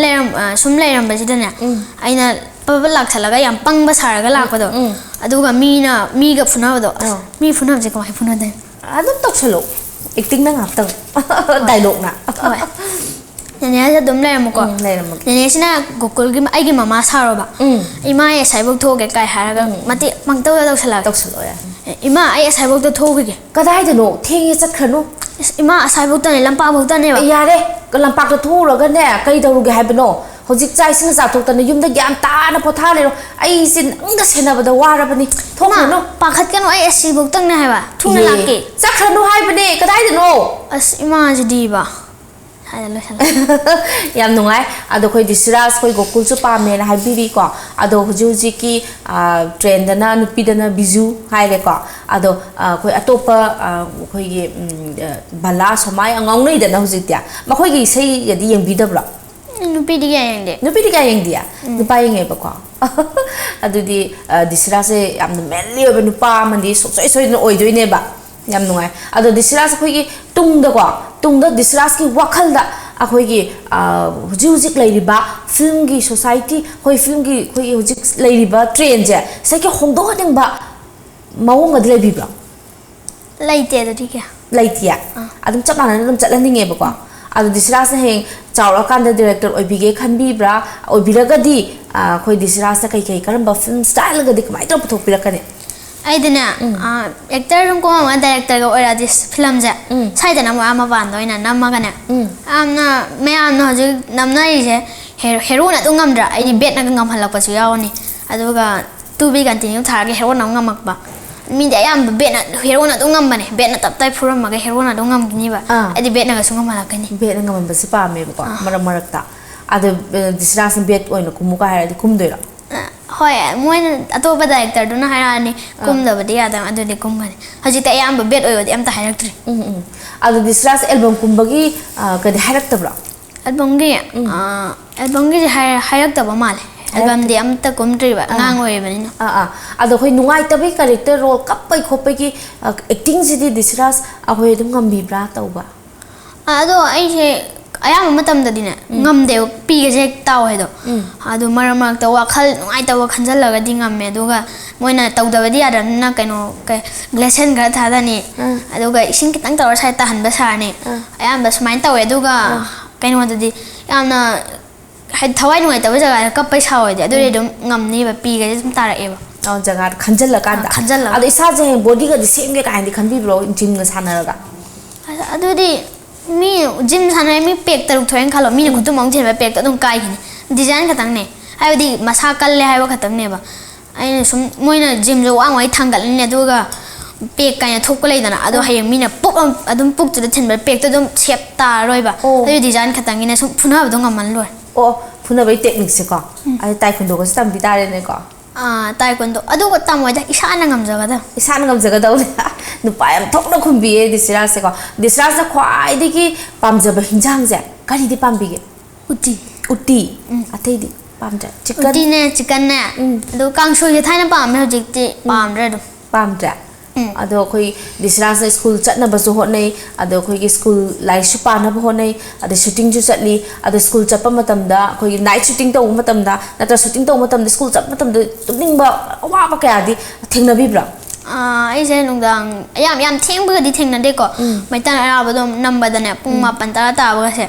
ꯁꯨꯝ ꯂꯩꯔꯝꯕꯁꯤꯗꯅꯦ ꯑꯩꯅ ꯄꯕ ꯂꯥꯛꯁꯜꯂꯒ ꯌꯥꯝ ꯄꯪꯕ ꯁꯥꯔꯒ ꯂꯥꯛꯄꯗꯣ ꯑꯗꯨꯒ ꯃꯤꯒ ꯐꯨꯅꯕꯗꯣ ꯑꯁ ꯃꯤ ꯐꯨꯅꯕꯁꯦ ꯀꯃꯥꯏꯅ ꯐꯨꯅꯗꯣꯏꯅꯣ ꯑꯗꯨꯝ ꯇꯧꯁꯜꯂꯣ ꯑꯦꯛꯇꯤꯡꯅ ꯉꯥꯛꯇꯪ ꯗꯥꯏꯂꯣꯛꯅ ꯍꯣꯏ ꯅꯦꯅꯦꯁꯦ ꯑꯗꯨꯝ ꯂꯩꯔꯝꯃꯨꯀꯣ ꯂꯩꯔꯝꯃꯒꯦ ꯅꯦꯅꯦꯁꯤꯅ ꯒꯣꯀꯨꯜꯒꯤ ꯑꯩꯒꯤ ꯃꯃꯥ ꯁꯥꯔꯣꯕ ꯏꯃꯥ ꯑꯩ ꯑꯁꯥꯏꯐꯥꯎ ꯊꯣꯛꯑꯒꯦ ꯀꯥꯏ ꯍꯥꯏꯔꯒ ꯃꯇꯦꯛ ꯄꯪꯇꯧꯗ ꯇꯧꯁꯜꯂꯛꯑꯒꯦ ꯇꯧꯁꯜꯂꯣ ꯌꯥꯏ ꯏꯃꯥ ꯑꯩ ꯑꯁꯥꯏꯐꯥꯎꯗ ꯊꯣꯛꯈꯤꯒꯦ ꯀꯗꯥꯏꯗꯅꯣ ꯊꯦꯡꯉꯦ ꯆꯠꯈ꯭ꯔꯅꯨ ꯏꯃꯥ ꯑꯁꯥꯏꯐꯥꯎꯇꯅꯦ ꯂꯝꯄꯥꯛꯐꯥꯎꯇꯅꯦꯕ ꯌꯥꯔꯦ ꯂꯝꯄꯥꯛꯇ ꯊꯣꯛꯎꯔꯒꯅꯦ ꯀꯩ ꯇꯧꯔꯨꯒꯦ ꯍꯥꯏꯕꯅꯣ ꯍꯧꯖꯤꯛ ꯆꯥꯛ ꯏꯁꯤꯡ ꯆꯥꯊꯣꯛꯇꯅ ꯌꯨꯝꯗ ꯒ꯭ꯌꯥꯟ ꯇꯥꯅ ꯄꯣꯊꯥ ꯂꯩꯔꯣ ꯑꯩꯁꯦ ꯅꯪꯒ ꯁꯦꯟꯅꯕꯗ ꯋꯥꯔꯕꯅꯤ ꯊꯣꯛꯈ꯭ꯔꯅꯨ ꯄꯥꯈꯠꯀꯅꯣ ꯑꯩ ꯑꯁꯤꯐꯥꯎꯇꯪꯅꯦ ꯍꯥꯏꯕ ꯊꯨꯅ ꯂꯥꯛꯀꯦ ꯆꯠꯈ꯭ꯔꯅꯨ ꯍꯥꯏꯕꯅꯦ ꯀꯗꯥꯏꯗꯅꯣ ꯑꯁ ꯏꯃꯥꯁꯤꯗꯤꯕ ꯍꯥꯏꯅ ꯂꯣꯏꯁꯜꯂꯦ ꯌꯥꯝ ꯅꯨꯡꯉꯥꯏ ꯑꯗꯣ ꯑꯩꯈꯣꯏ ꯗꯤꯁꯤꯔꯥꯖ ꯑꯩꯈꯣꯏ ꯒꯣꯀꯨꯜꯁꯨ ꯄꯥꯝꯃꯦꯅ ꯍꯥꯏꯕꯤꯔꯤꯀꯣ ꯑꯗꯣ ꯍꯧꯖꯤꯛꯀꯤ ꯇ꯭ꯔꯦꯟꯗꯅ ꯅꯨꯄꯤꯗꯅ ꯕꯤꯖꯨ ꯍꯥꯏꯔꯦꯀꯣ ꯑꯗꯣ ꯑꯩꯈꯣꯏ ꯑꯇꯣꯞꯄ ꯑꯩꯈꯣꯏꯒꯤ ꯕꯂꯥ ꯁꯣꯃꯥꯏ ꯉꯥꯎꯅꯩꯗꯅ ꯍꯧꯖꯤꯛꯇꯤ ꯃꯈꯣꯏꯒꯤ ꯏꯁꯩꯒꯗꯤ ꯌꯦꯡꯕꯤꯗꯕ꯭ꯔꯣ ꯅꯨꯄꯤꯗꯤ ꯀꯌꯥ ꯌꯦꯡꯗꯦ ꯅꯨꯄꯤꯗꯤ ꯀꯌꯥ ꯌꯦꯡꯗꯦ ꯅꯨꯄꯥ ꯌꯦꯡꯉꯦꯕꯀꯣ ꯑꯗꯨꯗꯤ ꯗꯤꯁꯤꯔꯥꯖꯁꯦ ꯌꯥꯝꯅ ꯃꯦꯟꯂꯤ ꯑꯣꯏꯕ ꯅꯨꯄꯥ ꯑꯃꯗꯤ ꯁꯨꯡꯁꯣꯏ ꯁꯣꯏꯗꯅ ꯑꯣꯏꯗꯣꯏꯅꯦꯕ ꯌꯥꯝ ꯅꯨꯡꯉꯥꯏ ꯑꯗꯣ ꯗꯤꯁꯤꯔꯥꯖ ꯑꯩꯈꯣꯏꯒꯤ ꯇꯨꯡꯗ ꯗꯤꯁꯤꯔꯥꯖꯀꯤ ꯋꯥꯈꯜꯗ ꯑꯩꯈꯣꯏꯒꯤ ꯍꯧꯖꯤꯛ ꯂꯩꯔꯤꯕ ꯐꯤल्मꯒꯤ ꯁꯣꯁꯥꯏꯇꯤ ꯑꯩꯈꯣꯏ ꯐꯤल्मꯒꯤ ꯑꯩꯈꯣꯏꯒꯤ ꯍꯧꯖꯤꯛ ꯂꯩꯔꯤꯕ ꯇ꯭ꯔꯦꯟꯁꯦ ꯁꯤꯒꯤ ꯍꯣꯡꯗꯣꯛꯍꯟꯅꯤꯡꯕ ꯃꯑꯣꯡ ꯑꯃꯗꯤ ꯂꯩꯕꯤꯕ꯭ꯔꯣ ꯂꯩꯇꯦ ꯑꯗꯨꯗꯤ ꯀꯌꯥ ꯂꯩꯇꯤꯌꯦ ꯑꯗꯨꯝ ꯆꯞ ꯃꯥꯟꯅꯅ ꯑꯗꯨꯝ ꯆꯠꯍꯟꯅꯤꯡꯉꯦꯕꯀꯣ ꯑꯗꯣ ꯗꯤꯁꯤꯔꯥꯖꯅ ꯍꯌꯦꯡ ꯆꯥꯎꯔꯛꯑꯀꯥꯟꯗ ꯗꯤꯔꯦꯛꯇꯔ ꯑꯣꯏꯕꯤꯒꯦ ꯈꯟꯕꯤꯕ꯭ꯔꯥ ꯑꯣꯏꯕꯤꯔꯒꯗꯤ ꯑꯩꯈꯣꯏ ꯗꯤꯁꯤꯔꯥꯖꯅ ꯀꯩ ꯀꯔꯝꯕ ꯐꯤल्म ꯁ꯭ꯇꯥꯏꯜꯒꯗꯤ ꯀꯃꯥꯏꯅ ꯇꯧꯔ ꯄꯨꯊꯣꯛꯄꯤꯔꯛꯀꯅꯤ ꯑꯩꯗꯤꯅꯦ ꯑꯦꯛꯇꯔ ꯑꯗꯨꯝ ꯀꯣꯝꯃꯒ ꯗꯥꯏꯔꯦꯛꯇꯔꯒ ꯑꯣꯏꯔꯗꯤ ꯐꯤꯂꯝꯁꯦ ꯁ꯭ꯋꯥꯏꯗꯅ ꯑꯃꯨꯛ ꯃꯄꯥꯟꯗ ꯑꯣꯏꯅ ꯅꯝꯃꯒꯅꯦ ꯌꯥꯝꯅ ꯃꯌꯥꯝꯅ ꯍꯧꯖꯤꯛ ꯅꯝꯅꯔꯤꯁꯦ ꯍꯦꯔꯣꯅ ꯑꯗꯨꯝ ꯉꯝꯗ꯭ꯔꯥ ꯑꯩꯗꯤ ꯕꯦꯠꯅꯒ ꯉꯝꯍꯜꯂꯛꯄꯁꯨ ꯌꯥꯎꯔꯅꯤ ꯑꯗꯨꯒ ꯇꯨ ꯕꯤ ꯀꯟꯇꯤꯅ꯭ꯌꯨ ꯊꯥꯔꯒ ꯍꯦꯔꯣꯅ ꯑꯃꯨꯛ ꯉꯝꯃꯛꯄ ꯃꯤꯗꯤ ꯑꯌꯥꯝꯕ ꯍꯦꯔꯣꯅ ꯑꯗꯨꯝ ꯉꯝꯕꯅꯦ ꯕꯦꯠꯅ ꯇꯞꯇꯥꯏ ꯐꯨꯔꯝꯃꯒ ꯍꯦꯔꯣꯅ ꯑꯗꯨꯝ ꯉꯝꯈꯤꯅꯤꯕ ꯑꯩꯗꯤ ꯕꯦꯠꯅꯒꯁꯨ ꯉꯝꯍꯜꯂꯛꯀꯅꯤ ꯕꯦꯠꯅ ꯉꯝꯍꯟꯕꯁꯤ ꯄꯥꯝꯃꯦꯕꯀꯣ ꯃꯔꯛꯇ ꯑꯗꯣ ꯗꯤꯁꯤꯔꯥꯖꯅ ꯕꯦꯠ ꯑꯣꯏꯅ ꯀꯨꯝꯃꯨꯒ ꯍꯥꯏꯔꯗꯤ ꯀꯨꯝꯗꯣꯏꯔꯣ ꯍꯣꯏ ꯃꯣꯏꯅ ꯑꯇꯣꯞꯄ ꯗꯥꯏꯔꯦꯛꯇꯔꯗꯨꯅ ꯍꯥꯏꯔꯛꯑꯅꯤ ꯀꯨꯝꯗꯕꯗꯤ ꯌꯥꯗꯕ ꯑꯗꯨꯗꯤ ꯀꯨꯝꯒꯅꯤ ꯍꯧꯖꯤꯛꯇꯤ ꯑꯌꯥꯝꯕ ꯕꯦꯠ ꯑꯣꯏꯕꯗꯤ ꯑꯝꯇ ꯍꯥꯏꯔꯛꯇ꯭ꯔꯤ ꯑꯗꯣ ꯗꯤꯁꯤꯔꯥꯖ ꯑꯦꯜꯕꯝ ꯀꯨꯝꯕꯒꯤ ꯀꯩꯗꯤ ꯍꯥꯏꯔꯛꯇꯕ꯭ꯔꯣ ꯑꯦꯜꯕꯝꯒꯤꯁꯦ ꯍꯥꯏꯔꯛꯇꯕ ꯃꯥꯜꯂꯦ ꯑꯦꯜꯕꯝꯗꯤ ꯑꯝꯇ ꯀꯨꯝꯗ꯭ꯔꯤꯕ ꯑꯉꯥꯡ ꯑꯣꯏꯔꯤꯕꯅꯤꯅ ꯑꯗꯣ ꯑꯩꯈꯣꯏ ꯅꯨꯡꯉꯥꯏꯇꯕꯒꯤ ꯀꯦꯔꯦꯛꯇꯔ ꯔꯣꯜ ꯀꯞꯄꯩ ꯈꯣꯠꯄꯒꯤ ꯑꯦꯛꯇꯤꯡꯁꯤꯗꯤ ꯗꯤꯁꯤꯔꯥꯖ ꯑꯩꯈꯣꯏ ꯑꯗꯨꯝ ꯉꯝꯕꯤꯕ꯭ꯔꯥ ꯇꯧꯕ ꯑꯗꯣ ꯑꯩꯁꯦ ꯑꯌꯥꯝꯕ ꯃꯇꯝꯗꯗꯤꯅꯦ ꯉꯝꯗꯦꯕ ꯄꯤꯒꯁꯦ ꯍꯦꯛ ꯇꯥꯎ ꯍꯥꯏꯗꯣ ꯑꯗꯨ ꯃꯔꯛꯇ ꯋꯥꯈꯜ ꯅꯨꯡꯉꯥꯏꯇꯕ ꯈꯟꯖꯜꯂꯒꯗꯤ ꯉꯝꯃꯦ ꯑꯗꯨꯒ ꯃꯣꯏꯅ ꯇꯧꯗꯕꯗꯤ ꯌꯥꯗꯕꯅꯤꯅ ꯀꯩꯅꯣ ꯒ꯭ꯂꯦꯁꯟ ꯈꯔ ꯊꯥꯗꯅꯤ ꯑꯗꯨꯒ ꯏꯁꯤꯡ ꯈꯤꯇꯪ ꯇꯧꯔ ꯁꯥꯏꯗ ꯇꯥꯍꯟꯕ ꯁꯥꯔꯅꯤ ꯑꯌꯥꯝꯕ ꯁꯨꯃꯥꯏꯅ ꯇꯧꯋꯦ ꯑꯗꯨꯒ ꯀꯩꯅꯣꯗꯗꯤ ꯌꯥꯝꯅ thawai nuai tawa jaga ka paisa hoide adu redum ngamni ba pi ga sum tara eba jaga khanjal la kan adu isa je body ga same ge kan di khanbi bro gym ga sanaraga adu di mi gym sanai mi pek taruk thoeng khalo mi ne khutu mong chen ba pek ta dum kai ni design khatang ne ai di masa kal le hai ba khatang ne ba ai sum moina gym jo wang wai thangal ne du ga pek kaya thuk ko leidana ado hayang mina puk adum puk tu the ba pek to dum chep ta roi ba adu design khatang ne sum phuna ba dong aman loi phuna bai technique se ko ai taekwondo ko stam bi tare ne ko taekwondo adu ko tam wai da isana ngam jaga da nu pa yam thok na khum bi e Dishiraj se ko Dishiraj na khwai de ki pam ja ba hinjang je kari di pam bi ge utti athei di pam ja chicken ne adu kang shu ye thaina pam me hojik ti pam re do pam ja ado khoi Dishiraj na school chat na ba so hot nei ado khoi ki school lai shu pa na ba hot nei ado shooting ju chatli ado school chat pa matam da khoi night shooting to matam da natra shooting to matam da school chat matam da tumning ba wa ba kya di thengna bi bra ai je nung dang yam theng ba di thengna de ko maitan araba dom number da ne pung ma pan ta ta ba se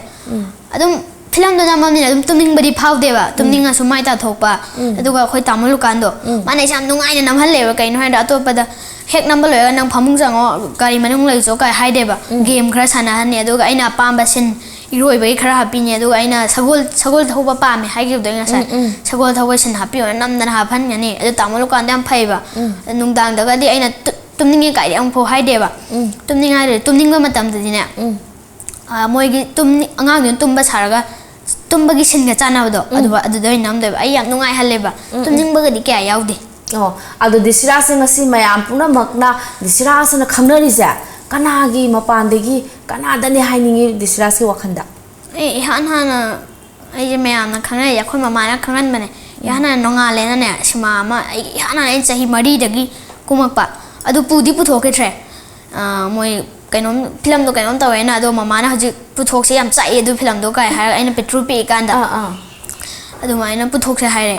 adum film do namam ni adum tumning badi phau de ba tumning a sumai ta thok pa aduga khoi tamul kan do mane sam nungai na nam hal le ba kai no ha da to pa da hek number lo nang phamung jango gari manung lai so kai hai de ba game khara sana han ne aduga aina pam ba sin iroi bai khara happy ne aduga aina sagol thoba pa me hai gi do nga sa sagol thoba sin happy nam dan ha phan ngani adu tamul kan dam phai ba nung dang da ga di aina tumning kai ang pho hai de ba tumning ai de tumning ba matam de ne moi gi tum angang ni tum ba saraga tum ba gi sin ga chana ba do adu do nam de ai yam nungai hal le ba tumning ba ga di kya yaw de ado Dishiraj ngasi mayam puna makna Dishiraj na khamnari ja kana gi mapan de gi kana da ne hainingi Dishiraj ki wakhanda han ai mayam na khana ya khoi mama na khangan bane ya hana nonga le na ne sima ma hana ai chahi mari da gi kumak pa adu pudi putho ke tre moi kainom film do kainom tawe na do mama na haji puthok se yam chai adu film do kai ha aina petrol pe kan da adu mai na puthok se hai re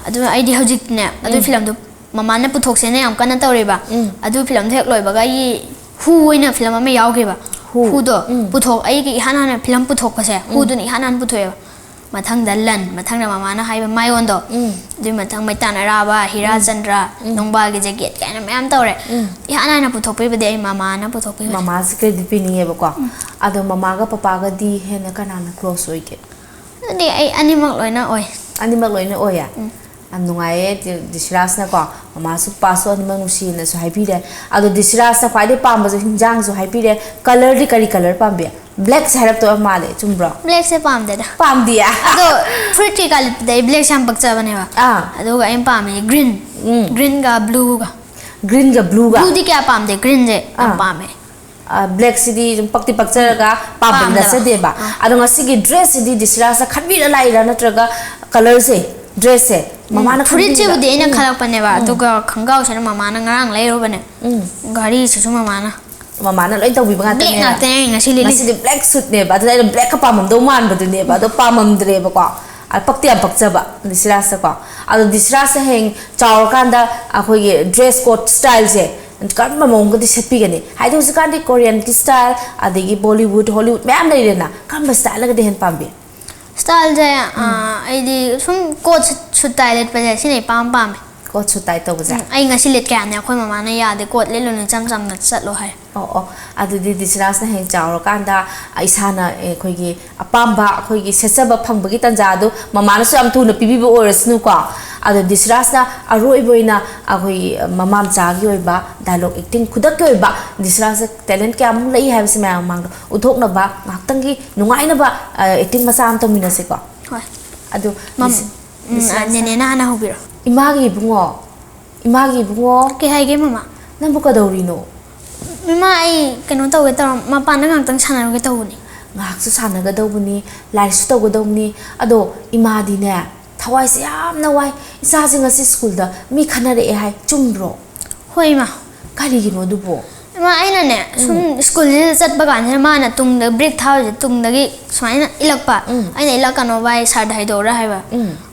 adu ai di hojik ne adu film do mama na puthok se ne am kan ta re ba adu film thek loi ba ga yi hu oina film ma yaw ke ba hu do puthok ai ki hanan film puthok pa se hu du ni hanan puthoe mathang dalan mathang na mama na hai ba mai on do du mathang maitan araba hira chandra nongba ge jacket kai na mayam taw re hanan na puthok pe ba de mama na puthok pe mama se ke di ni ba ko ado mama ga papa ga di he na kana na close oi ke ni ai animal loina oi ya am nungai Dishiraj na ko mama su paso ni mang usi na so happy de ado Dishiraj na kwai de pam ba hinjang so happy de color di kari color pam be black se harap to male chumbro black se pam de da pam dia ado pretty kal de black sam bakcha bane ba ado ga em pam green ga blue blue di kya pam de green je am pam black city pakti pakcha ga pam da se de ba ado ngasi gi dress di Dishiraj sa khabi la lai ra na traga color se dress se mama na fridge je de ina khalak pane ba to ga khangau se mama na ngarang lai ro bane gari se su mama na loi taw bi ba ta ne ngasi li black suit ne ba da black ka pam do man ba du ne ba do pam dre ba ko al pakti am pakcha ba Dishiraj sa ko ado Dishiraj sa heng chaw kan da akhoi ge dress code style se kan ma mong ga di sepi ga ne hai do kan di Korean ki style adegi Bollywood Hollywood ma'am lai na kan ba style ga de hen pam bi style je ai di sum coat style pa je sine pam coat style to ba ai ngasi let ka ne khoi mama na ya de coat le lo ni cham na chat lo hai adu di Dishiraj na heng chaw kan da aisa na khoi gi apam ba khoi gi sechaba phang ba gi tanja du mama na su am thu na pibi bo oras nu ko adu Dishiraj na aroi boina khoi mamam cha gi oi ba dialogue acting khudak gi oi ba Dishiraj talent kya am lai hai se ma mang uthok na ba ngaktang gi nungai na ba acting masa am to mina se ko adu ne na hobiro imagi bungo ke hai ge mama nan bu ka dori no mama ai kano taw ta ma pa na ngtang sana ge taw ni ngak su sana ga do buni lai su taw ga do ni ado ima di ne thawai se yam na wai isa jinga si school da mi khana re hai chumbro hoi ma kali gi no du bo ma ai na ne sum school je chat ba gan ma na tung da break thaw je tung da gi swai na ilak pa ai na ilak kano bai sa dai do ra hai ba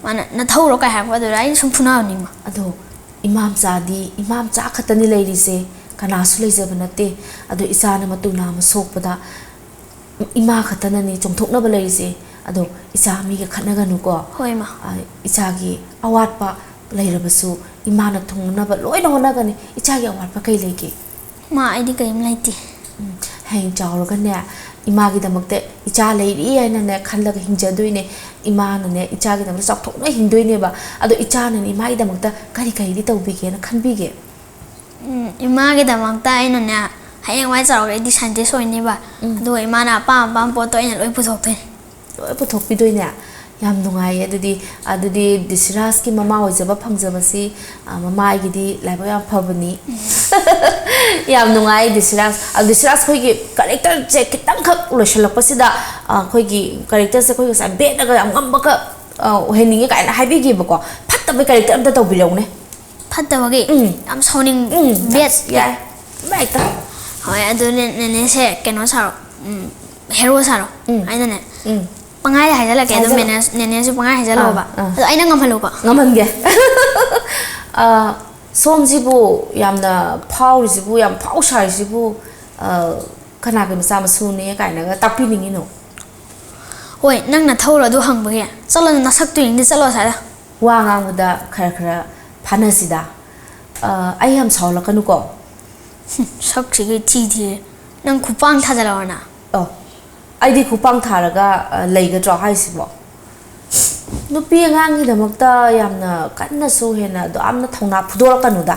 ma na thau ro ka ha ba do ai sum phuna ni ma ado imam cha khatani lai ri se kana su lai je banate ado isa na matu na ma sok pada ima khatana ni chongthok na ba lai se ado icha mi ga khanaganu ko hoi ma icha gi awat pa leirabasu imana thungna ba loina honagani icha gi awat pa kai lege ma ai di kaim laiti hang chawraga ne ima gi damakte icha leiri aina ne khanlaga hingjadoine ima na ne icha gi damakte chakthokna hingdoine ba ado icha na ni ima gi damakta kari kari di tawbige na khanbige ima gi damakta aina ne hayang wai chawra di scientist oini ba ado ima na pam poto aina loi puthokte loi puthokpidoine yam nungai adudi Dishiraj ki mama ojaba phangjabasi mama gi di laiba yam phabani yam nungai Dishiraj khoi gi character che kitang khak loishalakpasida khoi gi character se khoi sa be daga yam ngamba ka heningi kaina haibi gi bako phattabe character amta tawbilawne phattaba gi am soning bet ya right ta hoi adu ne se keno saro hero saro aina ne pangai hai jala ke do ne su pangai hai jala ba ado aina ngamhalu ba ngamhange somjibu yamna phawrisibu yam phawshaisibu kana ke masa masu ne kaina ga tapi ningi no hoi nang na thawra du hang bage chalo na sak tu ing di chalo sa wa ngang da khara phanasida ai ham sawla kanu ko sak chi thi nang khupang tha jala na oh aidi khupang tharaga leiga draw haisibo nupi angang gi damakta yamna kanna su hena do amna thongna phudor kanu da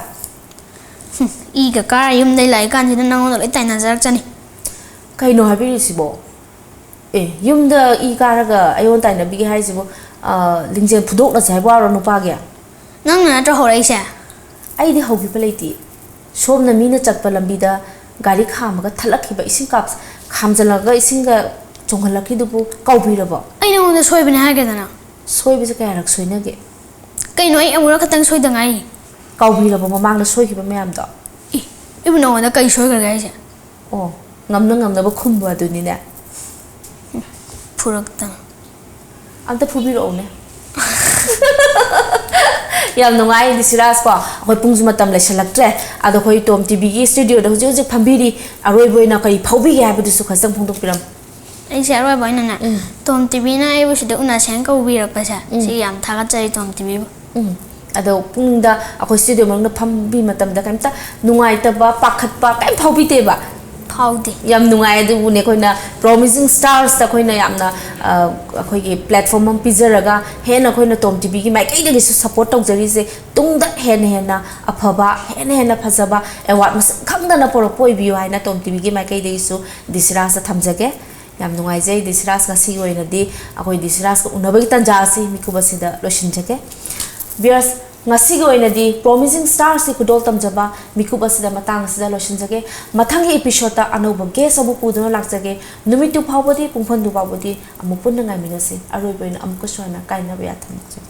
I ga kar yum dai lai kan hin nang no lai tai na jarak chani kaino habiri sibo yum da I karaga ayon tai na bi haisibo lingjen phudok na sai baro no pa ge nang na tra horai se aidi hobi palaiti somna mina chakpa lambi da gari khamaga thalakhiba ising kap khamjalaga isinga chonghalakhi dubu kaubirabo ai nang da soi bine ha ge dana soi bisa kaya rak soi na ge kai noi amura khatang soi da ngai kaubirabo mamang na soi khiba mayam da ibu no da kai soi ga ga se oh ngamna ba khumba aduni ne purak ta amta phubiro ne yam nungai Dishiraj ko khoi pungju matam le selaktre ado khoi TOMTV gi studio da hoje phambiri aroi boina kai phaubi ga bu su khasang phungdok piram ai se aroi boina na TOMTV na ai bu sida una sen ka ubi rak pa sa si yam tha ga chai TOMTV ado pungda akhoi studio mang na phambi matam da kamta nungai ta ba pakhat pa kai phaubi te ba phaude yam nungai du ne koina promising stars ta koina yamna akhoi gi platform am pizaraga hena koina TOMTV gi mai kai de su support tau jari se tungda hena aphaba hena phajaba award mas khangda na poro poi bi haina TOMTV gi mai kai de su Dishiraj sa thamjage yam nungai jai Dishiraj ga si oina di akhoi Dishiraj ko unabagi tanja si mikubasida loshinjage viewers ngasi go ina di promising stars si kudol tamjaba mikubasida matang sida loshinjage mathangi episode ta anoba guest abu puduna lakjage numitu phawbodi pungphan du phawbodi amu punna ngai minase aroi boina amko sona kaina ba thamjage